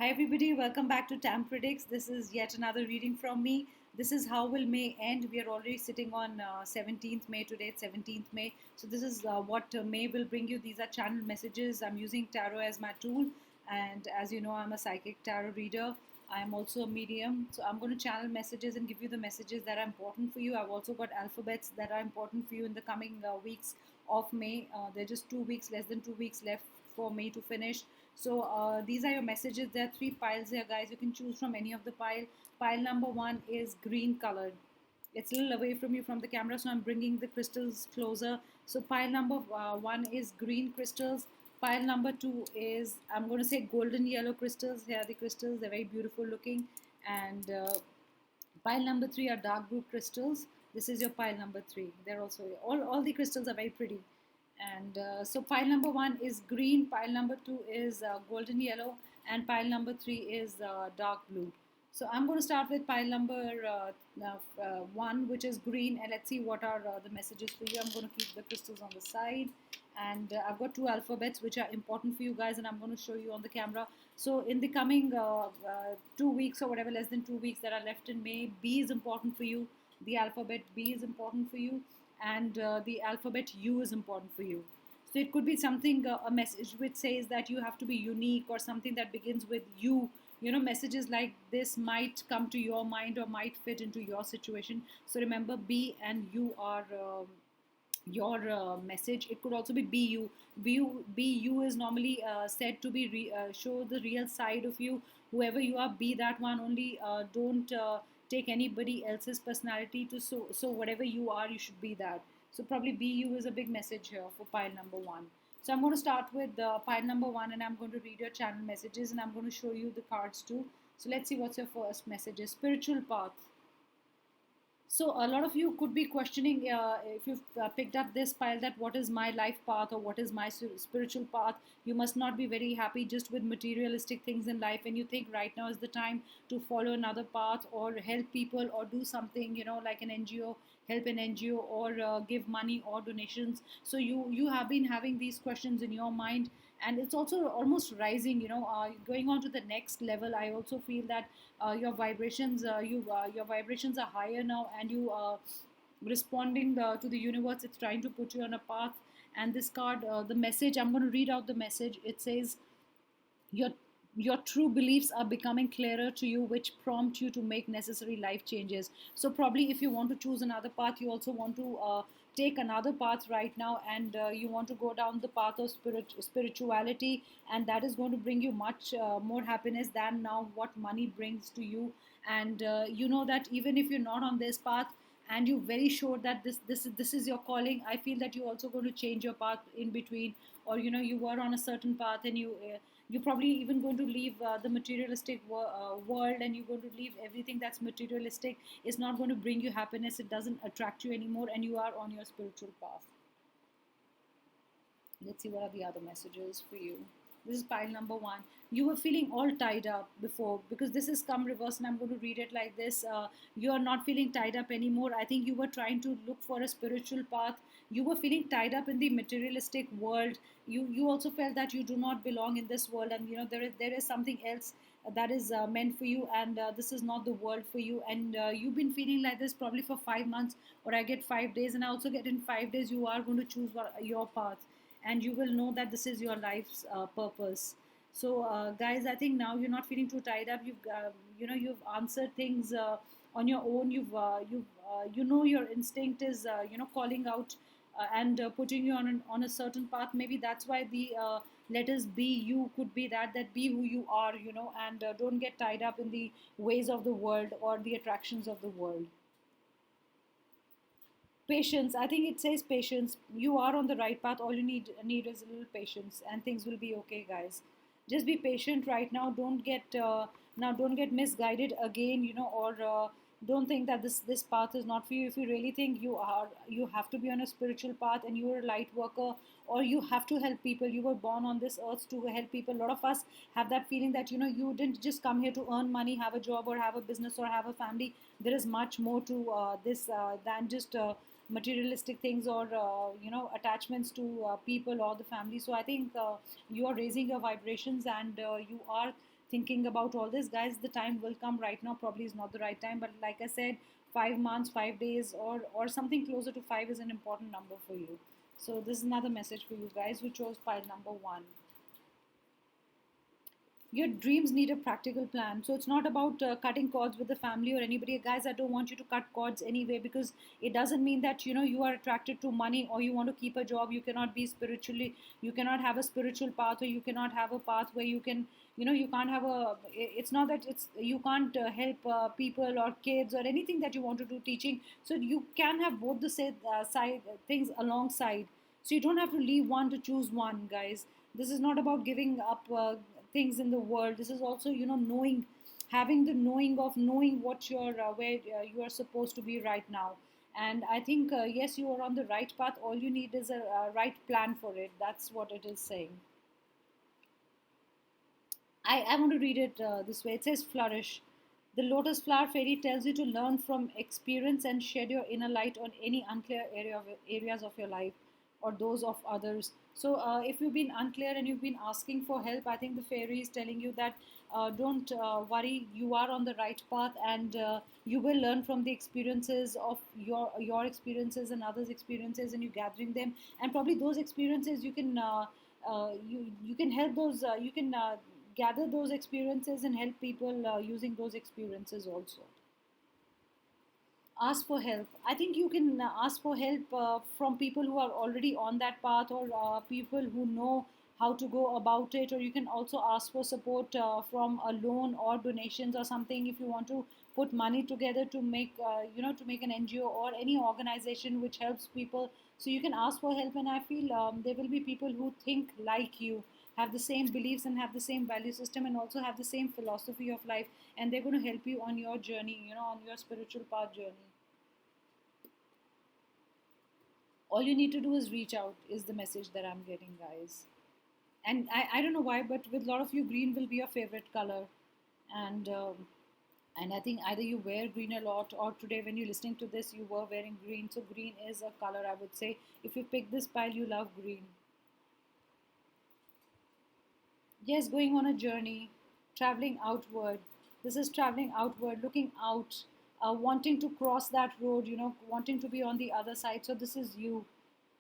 Hi everybody, welcome back to Tam Predicts. This is yet another reading from me. This is how will May end. We are already sitting on 17th May today, it's 17th May. So this is what May will bring you. These are channel messages. I'm using tarot as my tool, and as you know, I'm a psychic tarot reader. I am also a medium. So I'm going to channel messages and give you the messages that are important for you. I've also got alphabets that are important for you in the coming weeks of May. There are just 2 weeks, less than 2 weeks left for May to finish. So these are your messages. There are three piles here, guys. You can choose from any of the pile. Pile number one is green colored. It's a little away from you from the camera, so I'm bringing the crystals closer. So pile number one is green crystals. Pile number two is, I'm going to say, golden yellow crystals. Here are the crystals. They're very beautiful looking. And pile number three are dark blue crystals. This is your pile number three. They're also, all the crystals are very pretty. And so pile number one is green, pile number two is golden yellow, and pile number three is dark blue. So I'm going to start with pile number one, which is green, and let's see what are the messages for you. I'm going to keep the crystals on the side, and I've got two alphabets which are important for you guys, and I'm going to show you on the camera. So in the coming 2 weeks or whatever, less than 2 weeks that are left in May, B is important for you. The alphabet B is important for you, and the alphabet U is important for you. So it could be something, a message which says that you have to be unique, or something that begins with U. You know, messages like this might come to your mind or might fit into your situation. So remember, B and U are your message. It could also be BU. BU is normally said to be show the real side of you. Whoever you are, be that one only. Don't take anybody else's personality to so whatever you are, you should be that. So probably BU is a big message here for pile number one. So I'm going to start with pile number one, and I'm going to read your channel messages, and I'm going to show you the cards too. So let's see what's your first message is. Spiritual path. So a lot of you could be questioning, if you've picked up this pile, that what is my life path, or what is my spiritual path. You must not be very happy just with materialistic things in life, and you think right now is the time to follow another path, or help people, or do something, like an NGO, help an NGO, or give money or donations. So you have been having these questions in your mind, and it's also almost rising, going on to the next level. I also feel that your vibrations your vibrations are higher now, and you are responding to the universe. It's trying to put you on a path. And this card, the message, I'm going to read out the message. It says, your your true beliefs are becoming clearer to you, which prompt you to make necessary life changes. So probably if you want to choose another path, you also want to take another path right now, and you want to go down the path of spirituality, and that is going to bring you much more happiness than now what money brings to you. And you know that even if you're not on this path, and you're very sure that this is your calling, I feel that you're also going to change your path in between. Or you were on a certain path, and you're probably even going to leave the materialistic world, and you're going to leave everything that's materialistic. It's not going to bring you happiness. It doesn't attract you anymore, and you are on your spiritual path. Let's see what are the other messages for you. This is pile number one. You were feeling all tied up before, because this is come reverse, and I'm going to read it like this. You are not feeling tied up anymore. I think you were trying to look for a spiritual path. You were feeling tied up in the materialistic world. You also felt that you do not belong in this world, and there is something else that is meant for you, and this is not the world for you. And you've been feeling like this probably for 5 months, or I get 5 days, and I also get in 5 days you are going to choose your path, and you will know that this is your life's purpose. So guys, I think now you're not feeling too tied up. You've answered things on your own. You've your instinct is calling out, and putting you on a certain path. Maybe that's why the letters B U could be that be who you are, and don't get tied up in the ways of the world or the attractions of the world. Patience. I think it says patience. You are on the right path. All you need is a little patience, and things will be okay, guys. Just be patient right now. Don't get misguided again, or don't think that this path is not for you. If you really think you have to be on a spiritual path, and you're a light worker, or you have to help people. You were born on this earth to help people. A lot of us have that feeling that you didn't just come here to earn money, have a job, or have a business, or have a family. There is much more to this than just materialistic things, or attachments to people or the family. So I think you are raising your vibrations, and you are thinking about all this, guys. The time will come. Right now probably is not the right time, but like I said, 5 months, 5 days, or something closer to 5 is an important number for you. So this is another message for you guys who chose pile number 1. Your dreams need a practical plan. So it's not about cutting cords with the family or anybody. Guys, I don't want you to cut cords anyway, because it doesn't mean that you are attracted to money or you want to keep a job. You cannot be spiritually, you cannot have a spiritual path, or you cannot have a path where you can, you can't have a, it's not that it's, you can't help people or kids or anything that you want to do teaching. So you can have both the side things alongside. So you don't have to leave one to choose one, guys. This is not about giving up things in the world. This is also, knowing, having the knowing of knowing what you're where you are supposed to be right now. And I think, yes, you are on the right path. All you need is a right plan for it. That's what it is saying. I want to read it this way. It says, flourish. The lotus flower fairy tells you to learn from experience and shed your inner light on any unclear areas of your life or those of others. So, if you've been unclear and you've been asking for help, I think the fairy is telling you that don't worry, you are on the right path, and you will learn from the experiences of your experiences and others' experiences, and you gathering them, and probably those experiences you can. You can help those you can gather those experiences and help people using those experiences also. Ask for help. I think you can ask for help from people who are already on that path, or people who know how to go about it, or you can also ask for support from a loan or donations or something if you want to put money together to make to make an NGO or any organization which helps people. So you can ask for help, and I feel there will be people who think like you, have the same beliefs and have the same value system, and also have the same philosophy of life, and they're going to help you on your journey, on your spiritual path journey. All you need to do is reach out, is the message that I'm getting, guys. And I don't know why, but with a lot of you, green will be your favorite color. And I think either you wear green a lot, or today when you're listening to this you were wearing green. So green is a color, I would say, if you pick this pile, you love green. Yes, going on a journey, traveling outward. This is traveling outward, looking out, wanting to cross that road, wanting to be on the other side. So this is you.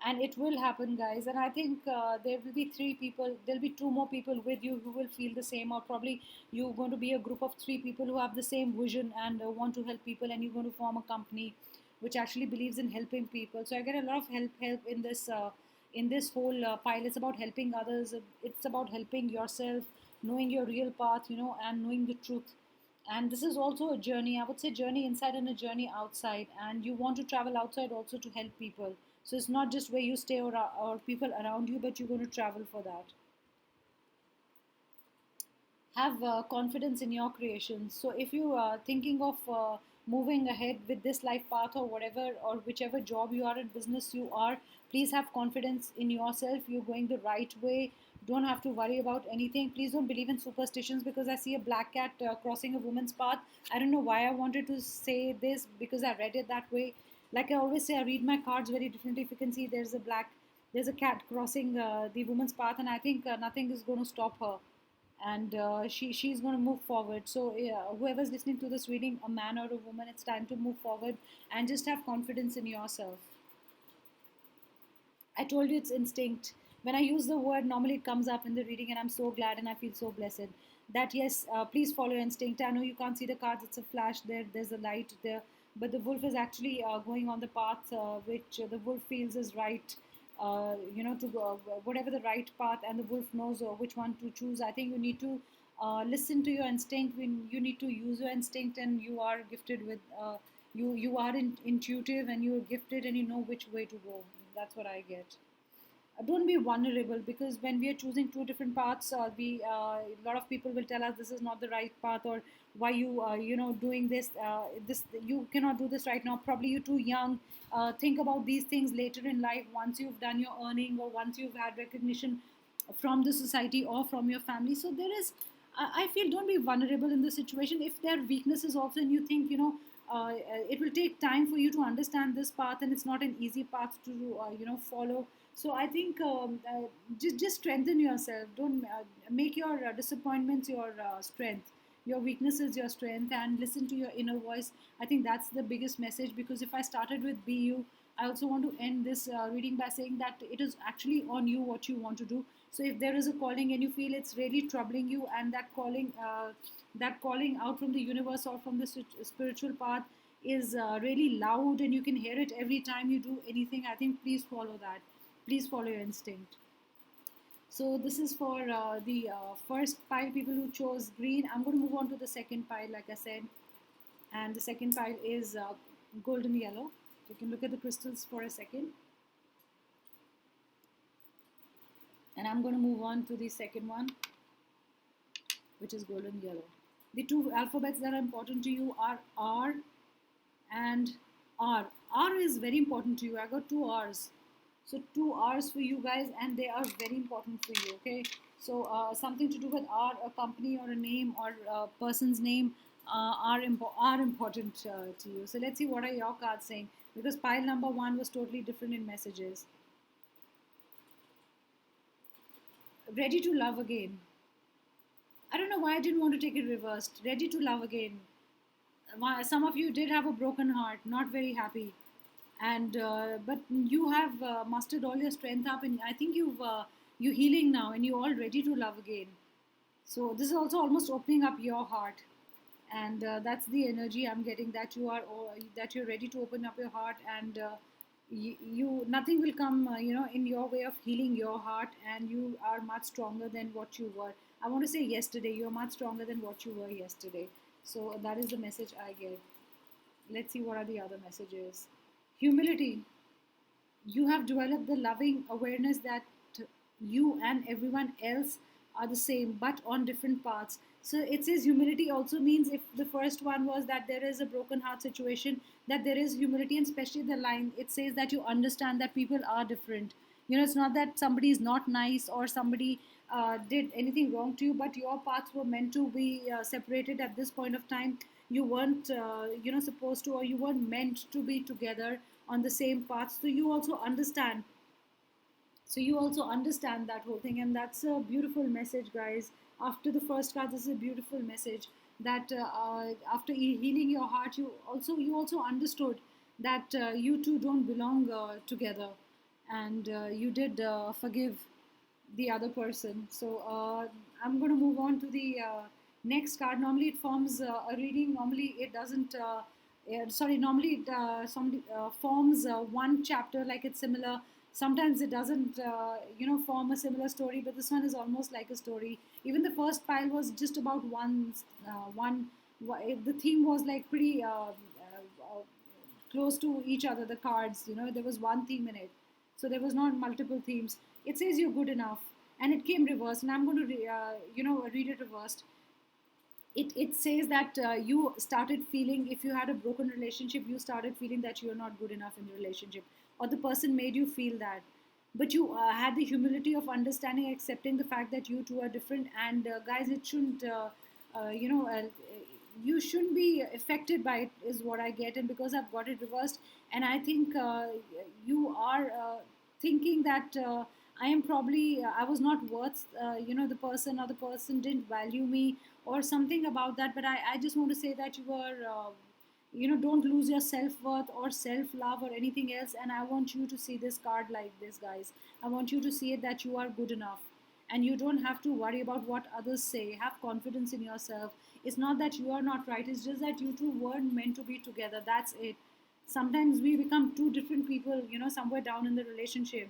And it will happen, guys. And I think there will be three people, there'll be two more people with you who will feel the same, or probably you're going to be a group of three people who have the same vision and want to help people, and you're going to form a company which actually believes in helping people. So I get a lot of help in this whole pile. It's about helping others. It's about helping yourself, knowing your real path, and knowing the truth. And this is also a journey, I would say, journey inside and a journey outside. And you want to travel outside also to help people. So it's not just where you stay, or people around you, but you're going to travel for that. Have confidence in your creations. So if you are thinking of moving ahead with this life path, or whatever, or whichever job you are in, business you are, please have confidence in yourself. You're going the right way. Don't have to worry about anything. Please don't believe in superstitions, because I see a black cat crossing a woman's path. I don't know why I wanted to say this, because I read it that way. Like I always say, I read my cards very differently. If you can see, there's a cat crossing the woman's path, and I think nothing is going to stop her, and she's going to move forward. So whoever's listening to this reading, a man or a woman, it's time to move forward and just have confidence in yourself. I told you it's instinct. When I use the word, normally it comes up in the reading, and I'm so glad and I feel so blessed that, yes, please follow your instinct. I know you can't see the cards, it's a flash there, there's a light there, but the wolf is actually going on the path which the wolf feels is right. To go whatever the right path, and the wolf knows which one to choose. I think you need to listen to your instinct. When you need to use your instinct, and you are gifted with you are intuitive, and you are gifted, and you know which way to go. That's what I get. Don't be vulnerable, because when we are choosing two different paths, we a lot of people will tell us this is not the right path, or why you doing this you cannot do this right now, probably you're too young. Think about these things later in life, once you've done your earning, or once you've had recognition from the society or from your family. So there is, I feel, don't be vulnerable in this situation. If there are weaknesses also, and you think, it will take time for you to understand this path, and it's not an easy path to follow. So I think just strengthen yourself. Don't make your disappointments your strength, your weaknesses your strength, and listen to your inner voice. I think that's the biggest message, because if I started with be you, I also want to end this reading by saying that it is actually on you what you want to do. So if there is a calling and you feel it's really troubling you, and that calling out from the universe or from the spiritual path is really loud, and you can hear it every time you do anything, I think please follow that. Please follow your instinct. So this is for the first pile, people who chose green. I'm going to move on to the second pile, like I said, and the second pile is golden yellow. So you can look at the crystals for a second, and I'm going to move on to the second one, which is golden yellow. The two alphabets that are important to you are R and R. R is very important to you. I got two R's. So two R's for you guys, and they are very important for you. Okay. So something to do with R, a company or a name or a person's name are important to you. So let's see what are your cards saying, because pile number one was totally different in messages. Ready to love again. I don't know why I didn't want to take it reversed. Ready to love again. Some of you did have a broken heart, not very happy, and but you have mustered all your strength up, and I think you're healing now, and you're all ready to love again. So this is also almost opening up your heart, and that's the energy I'm getting, that that you're ready to open up your heart, and you nothing will come in your way of healing your heart, and you are much stronger than what you were. I want to say yesterday, you're much stronger than what you were yesterday. So that is the message I get. Let's see what are the other messages. Humility. You have developed the loving awareness that you and everyone else are the same but on different paths. So it says humility also means, if the first one was that there is a broken heart situation, that there is humility, and especially the line it says that you understand that people are different. It's not that somebody is not nice or somebody did anything wrong to you, but your paths were meant to be separated at this point of time. You weren't supposed to, or you weren't meant to be together on the same path. So you also understand that whole thing, and that's a beautiful message, guys. After the first card, this is a beautiful message, that after healing your heart, you also understood that you two don't belong together, and you did forgive the other person. So I'm going to move on to the next card. Normally it forms a reading. Normally it doesn't. Normally it forms one chapter, like it's similar. Sometimes it doesn't, form a similar story, but this one is almost like a story. Even the first pile was just about one. The theme was like pretty close to each other. The cards, there was one theme in it, so there was not multiple themes. It says you're good enough, and it came reversed, and I'm going to read it reversed. It says that you started feeling, if you had a broken relationship, you started feeling that you're not good enough in the relationship, or the person made you feel that, but you had the humility of understanding, accepting the fact that you two are different. And guys, it shouldn't you shouldn't be affected by it, is what I get. And because I've got it reversed, and I think you are thinking that I am probably I was not worth the person, or the person didn't value me, or something about that. But I just want to say that you are don't lose your self-worth or self-love or anything else. And I want you to see this card like this, guys. I want you to see it that you are good enough, and you don't have to worry about what others say. Have confidence in yourself. It's not that you are not right, it's just that you two weren't meant to be together. That's it. Sometimes we become two different people, somewhere down in the relationship.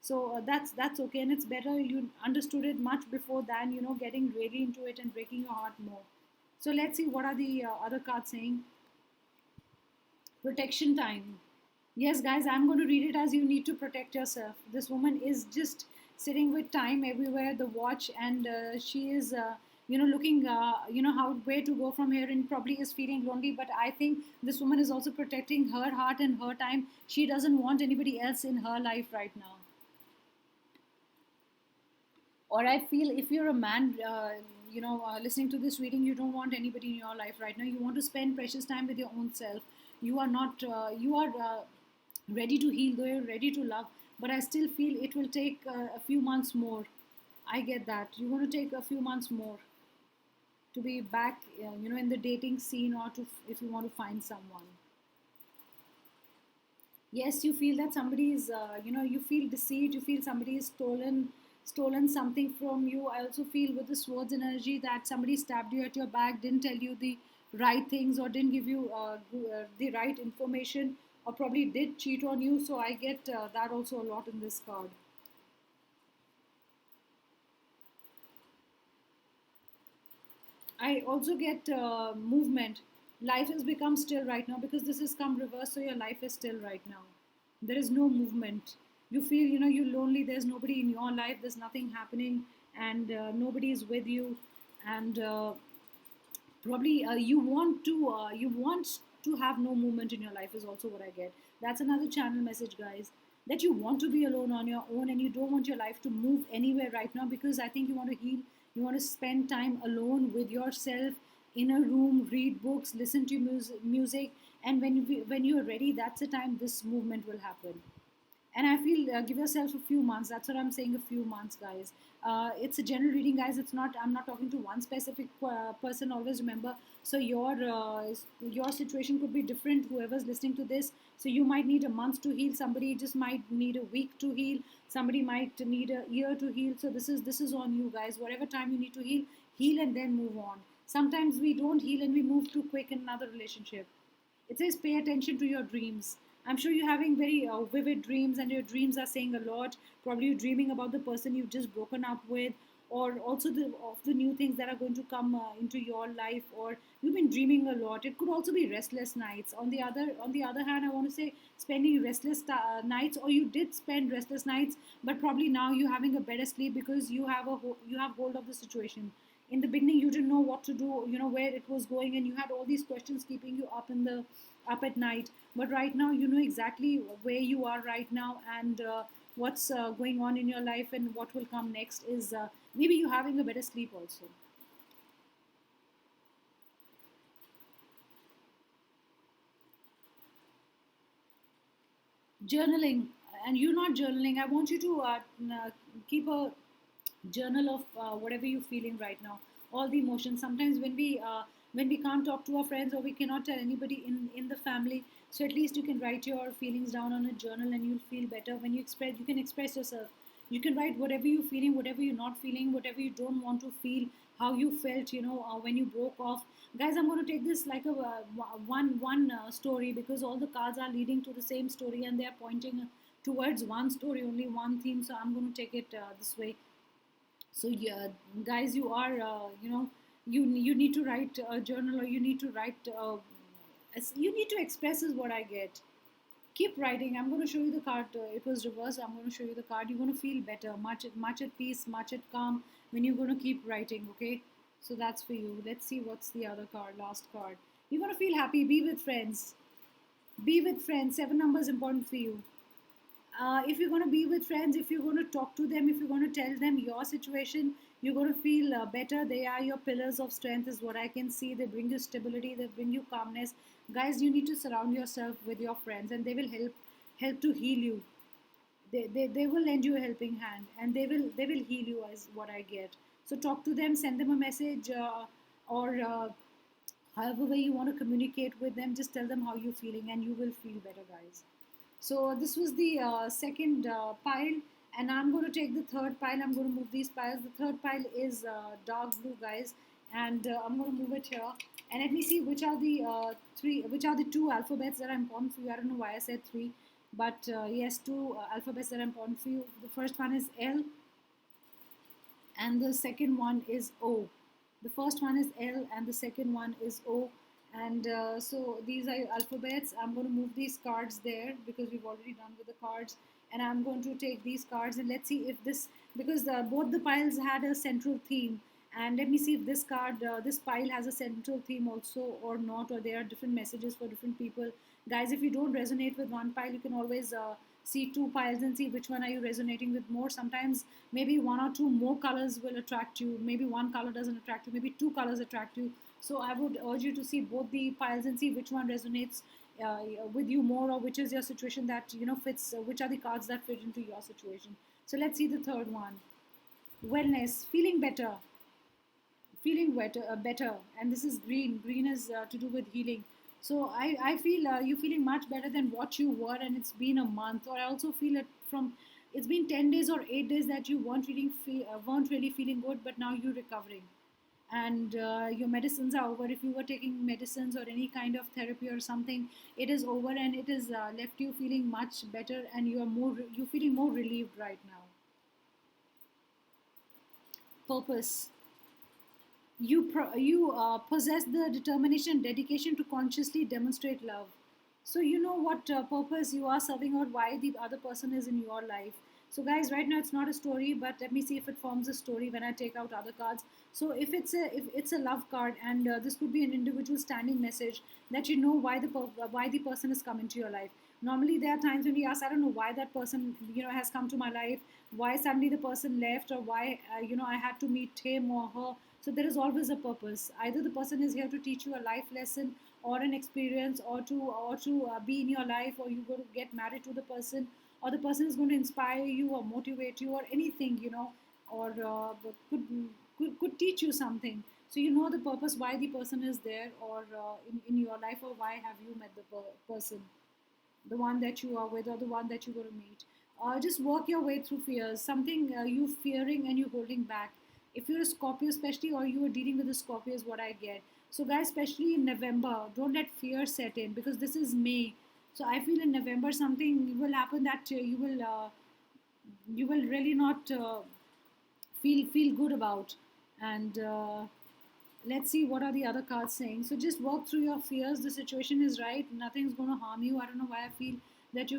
So that's okay, and it's better you understood it much before than getting really into it and breaking your heart more. So let's see what are the other cards saying. Protection time. Yes, guys, I'm going to read it as you need to protect yourself. This woman is just sitting with time everywhere, the watch, and she is, looking, how where to go from here, and probably is feeling lonely. But I think this woman is also protecting her heart and her time. She doesn't want anybody else in her life right now. Or I feel if you're a man, listening to this reading, you don't want anybody in your life right now. You want to spend precious time with your own self. You are not, you are ready to heal, though you're ready to love. but I still feel it will take a few months more. I get that you're going to take a few months more to be back, in the dating scene, or to if you want to find someone. Yes, you feel that somebody is, you feel deceived, you feel somebody is stolen something from you. I also feel with the swords energy that somebody stabbed you at your back, didn't tell you the right things, or didn't give you the right information, or probably did cheat on you. So I get that also a lot in this card. I also get movement. Life has become still right now because this has come reverse, so your life is still right now. There is no movement. You feel, you're lonely. There's nobody in your life. There's nothing happening, and nobody is with you. And probably you want to have no movement in your life is also what I get. That's another channel message, guys, that you want to be alone on your own, and you don't want your life to move anywhere right now, because I think you want to heal. You want to spend time alone with yourself in a room, read books, listen to music, and when you're ready, that's the time this movement will happen. And I feel, give yourself a few months. That's what I'm saying, a few months, guys. It's a general reading, guys. I'm not talking to one specific person, always remember. So your situation could be different, whoever's listening to this. So you might need a month to heal, somebody just might need a week to heal, somebody might need a year to heal. So this is on you, guys. Whatever time you need to heal, and then move on. Sometimes we don't heal and we move too quick in another relationship. It says pay attention to your dreams. I'm sure you're having very vivid dreams, and your dreams are saying a lot. Probably you're dreaming about the person you've just broken up with, or also of the new things that are going to come into your life, or you've been dreaming a lot. It could also be restless nights. On the other hand, I want to say spending restless nights, or you did spend restless nights, but probably now you're having a better sleep because you have hold of the situation. In the beginning you didn't know what to do, where it was going, and you had all these questions keeping you up at night. But right now you know exactly where you are right now, and what's going on in your life, and what will come next is, maybe you having a better sleep also. Journaling. And you're not journaling, I want you to keep a journal of whatever you're feeling right now, all the emotions. Sometimes when we can't talk to our friends, or we cannot tell anybody in the family, so at least you can write your feelings down on a journal, and you'll feel better. When you can express yourself. You can write whatever you're feeling, whatever you're not feeling, whatever you don't want to feel, how you felt, when you broke off. Guys, I'm going to take this like a one story, because all the cards are leading to the same story, and they're pointing towards one story, only one theme. So I'm going to take it this way. So yeah, guys, you are you need to write a journal, or you need to write you need to express is what I get. Keep writing. I'm going to show you the card. It was reversed. I'm going to show you the card. You're going to feel better, much at peace, much at calm, when you're going to keep writing. Okay, so that's for you. Let's see what's the other card, last card. You're going to feel happy. Be with friends. Be with friends. Seven numbers important for you. If you're going to be with friends, if you're going to talk to them, if you're going to tell them your situation, you're going to feel better. They are your pillars of strength, is what I can see. They bring you stability, they bring you calmness. Guys, you need to surround yourself with your friends, and they will help to heal you. They will lend you a helping hand, and they will heal you, as what I get. So talk to them, send them a message, or however way you want to communicate with them. Just tell them how you're feeling, and you will feel better, guys. So this was the second pile, and I'm going to take the third pile. I'm going to move these piles. The third pile is dark blue, guys, and I'm going to move it here. And let me see which are the which are the two alphabets that are important for you. I don't know why I said three, but yes, two alphabets that are important for you. The first one is L, and the second one is O. The first one is L, and the second one is O. And so these are alphabets. I'm going to move these cards there, because we've already done with the cards. And I'm going to take these cards, and let's see if this, because both the piles had a central theme. And let me see if this card, this pile has a central theme also or not, or there are different messages for different people. Guys, if you don't resonate with one pile, you can always see two piles and see which one are you resonating with more. Sometimes maybe one or two more colors will attract you. Maybe one color doesn't attract you. Maybe two colors attract you. So I would urge you to see both the piles and see which one resonates with you more, or which is your situation that fits, which are the cards that fit into your situation. So let's see the third one. Wellness, feeling better, feeling better, and this is green. Green is to do with healing. So I feel you feeling much better than what you were, and it's been a month. Or I also feel it from, it's been 10 days or 8 days that you weren't really feeling good, but now you're recovering, and your medicines are over. If you were taking medicines or any kind of therapy or something, it is over, and it has left you feeling much better, and you're feeling more relieved right now. Purpose, you possess the determination and dedication to consciously demonstrate love. So you know what purpose you are serving, or why the other person is in your life. So guys, right now it's not a story, but let me see if it forms a story when I take out other cards. So if it's a love card, and this could be an individual standing message, that you know why the person has come into your life. Normally there are times when we ask, I don't know why that person has come to my life, why suddenly the person left, or why I had to meet him or her. So there is always a purpose. Either the person is here to teach you a life lesson, or an experience, or to be in your life, or you go to get married to the person, or the person is going to inspire you or motivate you, or anything, or could teach you something. So you know the purpose why the person is there, or in your life, or why have you met the person, the one that you are with, or the one that you're going to meet. Just work your way through fears, something you fearing and you holding back. If you're a Scorpio, especially, or you are dealing with a Scorpio, is what I get. So, guys, especially in November, don't let fear set in, because this is May. So, I feel in November something will happen that you will really not feel good about. And let's see what are the other cards saying. So just work through your fears. The situation is right. Nothing's going to harm you. I don't know why I feel that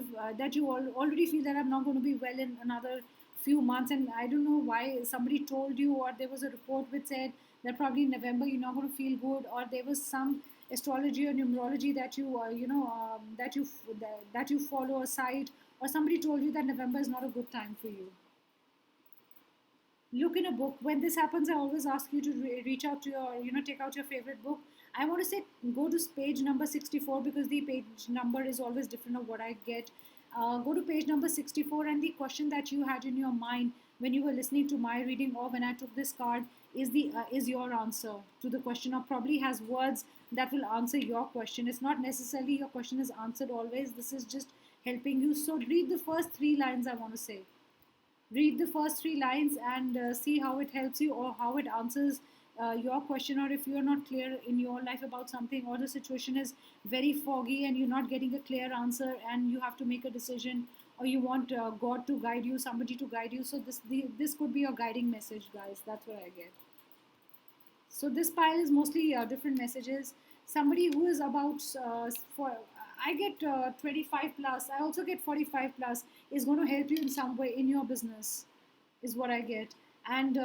you already feel that I'm not going to be well in another few months, and I don't know why somebody told you, or there was a report which said that probably in November you're not going to feel good, or there was some astrology or numerology that that you follow aside, or somebody told you that November is not a good time for you. Look in a book. When this happens, I always ask you to reach out to your, take out your favorite book. I want to say go to page number 64, because the page number is always different of what I get. Go to page number 64, and the question that you had in your mind when you were listening to my reading, or when I took this card, is your answer to the question, or probably has words that will answer your question. It's not necessarily your question is answered always. This is just helping you. So read the first three lines, I want to say. Read the first three lines, and see how it helps you, or how it answers your question. Or if you're not clear in your life about something, or the situation is very foggy and you're not getting a clear answer, and you have to make a decision, or you want God to guide you, somebody to guide you. So this could be your guiding message, guys. That's what I get. So this pile is mostly different messages. Somebody who is about for I get 25 plus. I also get 45 plus. Is going to help you in some way in your business, is what I get. And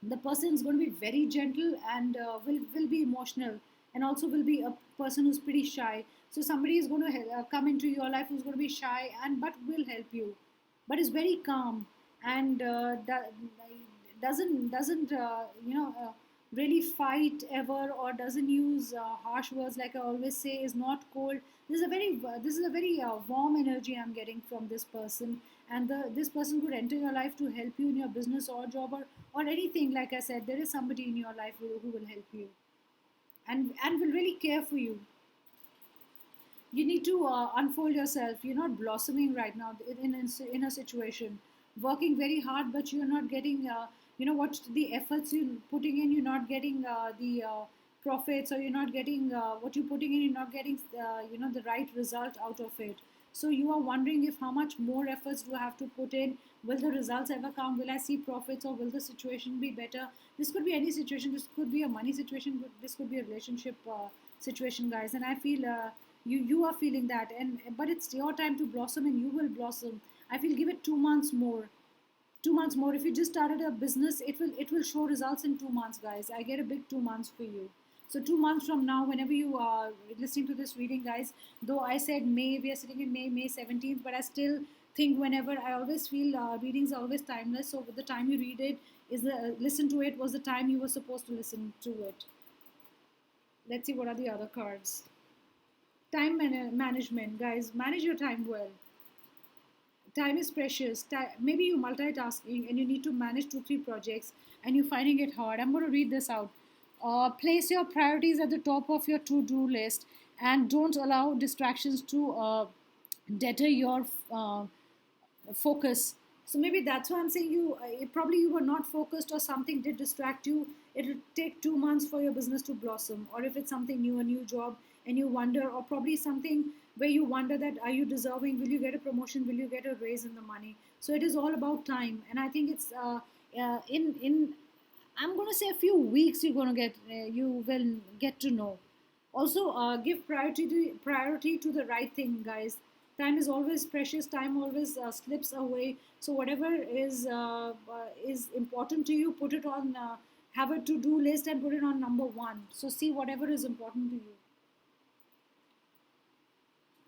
the person is going to be very gentle, and will be emotional, and also will be a person who's pretty shy. So somebody is going to come into your life who's going to be shy, and but will help you, but is very calm, and doesn't really fight ever, or doesn't use harsh words, like I always say, is not cold. This is a very warm energy I'm getting from this person. And this person could enter your life to help you in your business or job, or anything. Like I said, there is somebody in your life who will help you, and will really care for you. You need to unfold yourself. You're not blossoming right now in a situation, working very hard, but you're not getting what the efforts you're putting in. You're not getting the profits, or you're not getting what you're putting in. You're not getting the right result out of it. So you are wondering, if how much more efforts do I have to put in? Will the results ever come? Will I see profits, or will the situation be better? This could be any situation. This could be a money situation, this could be a relationship situation, guys. And I feel you are feeling that, and but it's your time to blossom, and you will blossom. I feel give it 2 months more. 2 months more. If you just started a business, it will show results in 2 months, guys. I get a big 2 months for you. So 2 months from now, whenever you are listening to this reading, guys, though I said May, we are sitting in May 17th, but I still think, whenever I always feel readings are always timeless. So the time you read it is the listen to it was the time you were supposed to listen to it. Let's see what are the other cards. Management, guys. Manage your time well. Time is precious. Maybe you multitasking and you need to manage two, three projects and you're finding it hard. I'm going to read this out. Place your priorities at the top of your to-do list and don't allow distractions to deter your focus. So maybe that's why I'm saying probably you were not focused or something did distract you. It'll take 2 months for your business to blossom. Or if it's something new, a new job, and you wonder, or probably something where you wonder that are you deserving? Will you get a promotion? Will you get a raise in the money? So it is all about time, and I think it's in I'm going to say a few weeks you will get to know. Also, give priority to the right thing, guys. Time is always precious. Time always slips away. So whatever is important to you, put it on. Have a to-do list and put it on number one. So see whatever is important to you.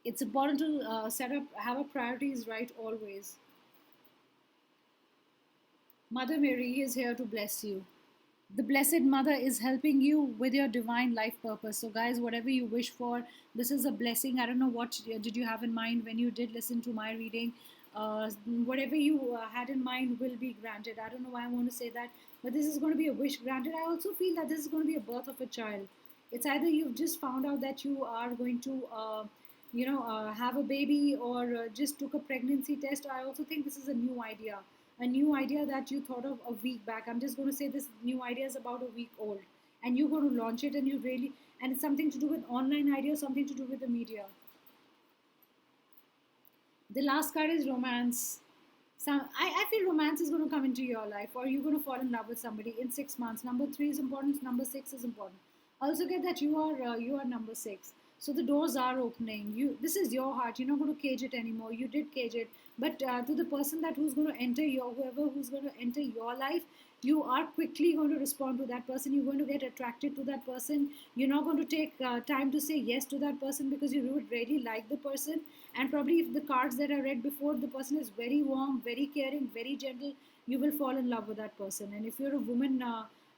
It's important to set up have a priorities right always. Mother Mary is here to bless you. The Blessed Mother is helping you with your divine life purpose. So, guys, whatever you wish for, this is a blessing. I don't know what did you have in mind when you did listen to my reading. Whatever you had in mind will be granted. I don't know why I want to say that, but this is going to be a wish granted. I also feel that this is going to be a birth of a child. It's either you've just found out that you are going to, have a baby, or just took a pregnancy test. I also think this is a new idea that you thought of a week back. I'm just going to say this new idea is about a week old, and you're going to launch it, and it's something to do with online idea, something to do with the media. The last card is romance. I feel romance is going to come into your life, or you're going to fall in love with somebody in 6 months. Number three is important. Number six is important. Also get that you are number six. So the doors are opening. This is your heart. You're not going to cage it anymore. You did cage it, but to the person that who's going to enter who's going to enter your life, you are quickly going to respond to that person. You're going to get attracted to that person. You're not going to take time to say yes to that person because you would really like the person. And probably if the cards that I read before, the person is very warm, very caring, very gentle, you will fall in love with that person. And if you're a woman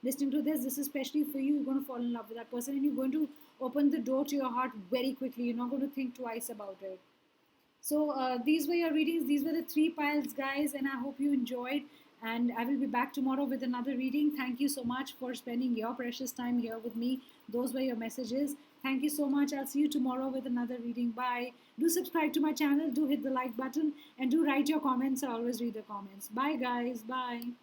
listening to this is especially for you. You're going to fall in love with that person, and you're going to open the door to your heart very quickly. You're not going to think twice about it. So these were your readings. These were the three piles, guys, and I hope you enjoyed. And I will be back tomorrow with another reading. Thank you so much for spending your precious time here with me. Those were your messages. Thank you so much. I'll see you tomorrow with another reading. Bye. Do subscribe to my channel. Do hit the like button and do write your comments. I always read the comments. Bye, guys. Bye.